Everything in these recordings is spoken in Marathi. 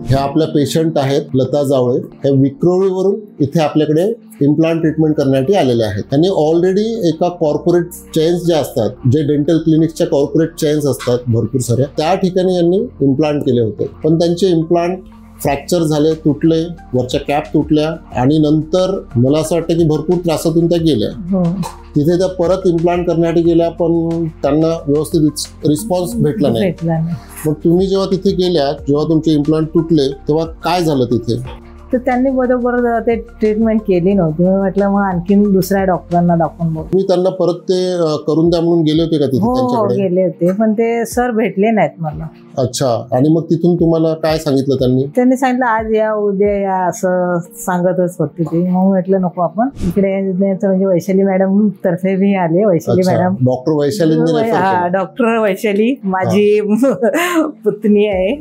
ह्या आपल्या पेशंट आहेत लता जावळे, हे विक्रोळीवरून इथे आपल्याकडे इम्प्लांट ट्रीटमेंट करण्यासाठी आलेले आहेत. त्यांनी ऑलरेडी एका कॉर्पोरेट चेन्स ज्या असतात, जे डेंटल क्लिनिक्सच्या कॉर्पोरेट चेन्स असतात भरपूर साऱ्या, त्या ठिकाणी यांनी इम्प्लांट केले होते. पण त्यांचे इम्प्लांट फ्रॅक्चर झाले, तुटले, वरच्या कॅप तुटल्या आणि नंतर मला असं वाटतं की भरपूर त्रासातून त्या गेल्या. तिथे त्या परत इम्प्लांट करण्यासाठी गेल्या, पण त्यांना व्यवस्थित रिस्पॉन्स भेटला नाही. मग तुम्ही जेव्हा तिथे गेल्या, जेव्हा तुमचे इम्प्लांट तुटले, तेव्हा काय झालं तिथे? तर त्यांनी बरोबर ते ट्रीटमेंट केली नव्हती. मी म्हटलं मग आणखीन दुसऱ्या डॉक्टरांना दाखवून बघू. तुम्ही त्यांना परत ते करून द्या म्हणून गेले होते का तिथे त्यांच्याकडे? गेले होते, पण ते सर भेटले नाहीत मला. अच्छा. आणि मग तिथून तुम्हाला काय सांगितलं त्यांनी? त्यांनी सांगितलं आज या उद्या या असं सांगतच होते ते. मग म्हटलं नको, आपण इकडे म्हणजे वैशाली मॅडम तर्फे मी आले. Vaishali madam, doctor Vaishali, doctor Vaishali माझी पुतणी आहे,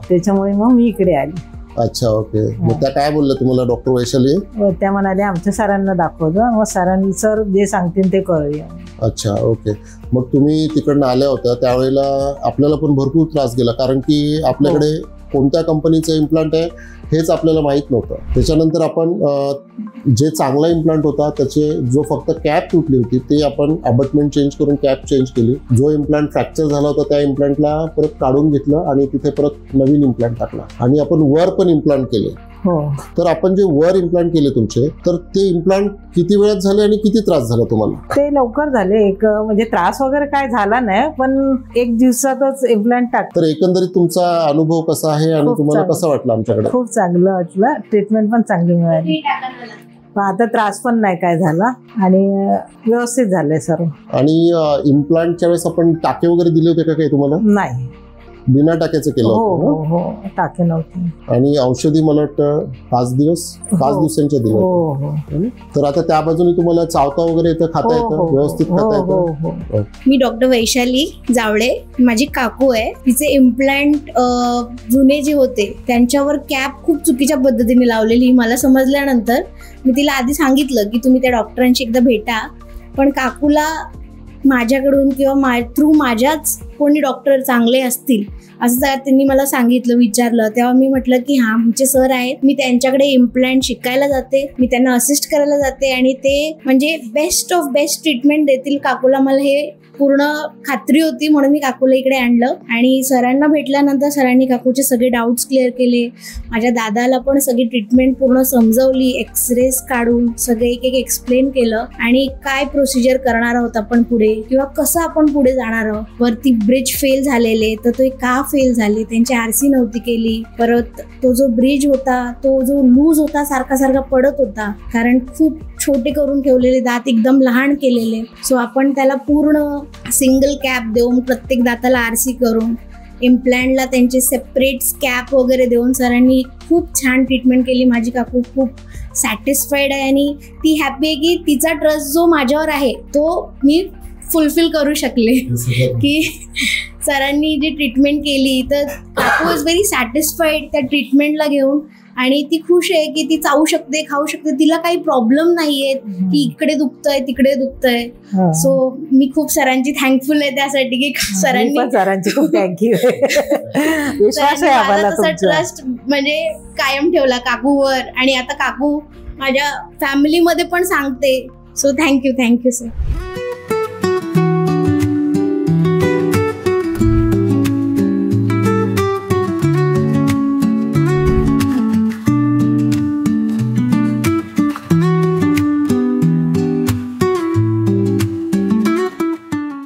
त्याच्यामुळे मग मी इकडे आली. अच्छा, ओके. मग त्या काय बोलल्या तुम्हाला डॉक्टर वैशाली? त्या म्हणाले आमच्या सरांना दाखवतो, मग सरांनी सर जे सांगतील ते करूया. अच्छा, ओके. मग तुम्ही तिकडनं आल्या होत्या त्यावेळेला आपल्याला पण भरपूर त्रास गेला, कारण की आपल्याकडे कोणत्या कंपनीचं इम्प्लांट आहे हेच आपल्याला माहीत नव्हतं. त्याच्यानंतर आपण जे चांगला इम्प्लांट होता त्याचे जो फक्त कॅप तुटली होती ते आपण अबटमेंट चेंज करून कॅप चेंज केली. जो इम्प्लांट फ्रॅक्चर झाला होता त्या इम्प्लांटला परत काढून घेतलं आणि तिथे परत नवीन इम्प्लांट टाकला आणि आपण वर पण इम्प्लांट केले. तर आपण जे वर इम्प्लांट केले तुमचे, तर ते इम्प्लांट किती वेळात झाले आणि किती त्रास झाला तुम्हाला? ते लवकर झाले. एक म्हणजे त्रास वगैरे काय झाला नाही, पण एक दिवसातच इम्प्लांट टाक. तर एकंदरीत तुमचा अनुभव कसा आहे आणि तुम्हाला कसं वाटलं आमच्याकडे? खूप चांगलं वाटलं. ट्रीटमेंट पण चांगली मिळाली. आता त्रास पण नाही काय झाला आणि व्यवस्थित झालंय सर्व. आणि इम्प्लांटच्या वेळेस आपण टाके वगैरे दिले होते का काही तुम्हाला? नाही, बिना टाक्याचं केलं होतं? हो, टाके नव्हते. आणि औषधी मला वाटतं 5 दिवसांच्या दिल्या. तर आता त्या बाजूने तुम्हाला चावता वगैरे येतं, खाता येतं, व्यवस्थित खाता येतं? मी डॉक्टर वैशाली जावळे, माझी काकू आहे. तिचे इम्प्लांट जुने जे होते त्यांच्यावर कॅप खूप चुकीच्या पद्धतीने लावलेली. मला समजल्यानंतर मी तिला आधी सांगितलं की तुम्ही त्या डॉक्टरांशी एकदा भेटा, पण काकूला माझ्याकडून किंवा थ्रू माझ्याच कोणी डॉक्टर चांगले असतील असं त्यांनी मला सांगितलं, विचारलं. तेव्हा मी म्हटलं की हां, आमचे सर आहेत, मी त्यांच्याकडे इम्प्लांट शिकायला जाते, मी त्यांना असिस्ट करायला जाते आणि ते म्हणजे बेस्ट ऑफ बेस्ट ट्रीटमेंट देतील काकूला. मला हे पूर्ण खात्री होती, म्हणून मी काकूला इकडे आणलं. आणि सरांना भेटल्यानंतर सरांनी काकूचे सगळे डाऊट्स क्लिअर केले. माझ्या दादाला पण सगळी ट्रीटमेंट पूर्ण समजवली, एक्सरेज काढून सगळे एक एक एक्सप्लेन केलं आणि काय प्रोसिजर करणार आहोत आपण पुढे किंवा कसं आपण पुढे जाणार आहोत. वरती ब्रिज फेल झालेले, तर तो का फेल झाले, त्यांची RC नव्हती केली. परत तो जो ब्रिज होता तो जो लूज होता, सारखा सारखा पडत होता, कारण खूप छोटे करून ठेवलेले दात, एकदम लहान केलेले. सो आपण त्याला पूर्ण सिंगल कॅप देऊन प्रत्येक दाताला RC करून इम्प्लांटला त्यांचे सेपरेट कॅप वगैरे देऊन सरांनी खूप छान ट्रीटमेंट केली. माझी काकू खूप सॅटिस्फाईड आहे आणि ती हॅपी आहे की तिचा ट्रस्ट जो माझ्यावर आहे तो मी फुलफिल करू शकले. की सरांनी जी ट्रीटमेंट केली तर काकू वॉज व्हेरी सॅटिस्फाईड त्या ट्रीटमेंटला घेऊन आणि ती खुश आहे की ती चावू शकते, खाऊ शकते, तिला काही प्रॉब्लेम नाहीये की इकडे दुखतंय तिकडे दुखतंय. सो मी खूप सरांची थँकफुल आहे त्यासाठी की सरांची खूप थँक्यू. तसा ट्रस्ट म्हणजे कायम ठेवला काकूवर आणि आता काकू माझ्या फॅमिलीमध्ये पण सांगते. So thank you sir.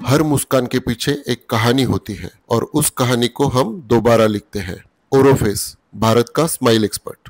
हर मुस्कान के पीछे एक कहानी होती है और उस कहानी को हम दोबारा लिखते हैं. ओरोफेस, भारत का स्माइल एक्सपर्ट.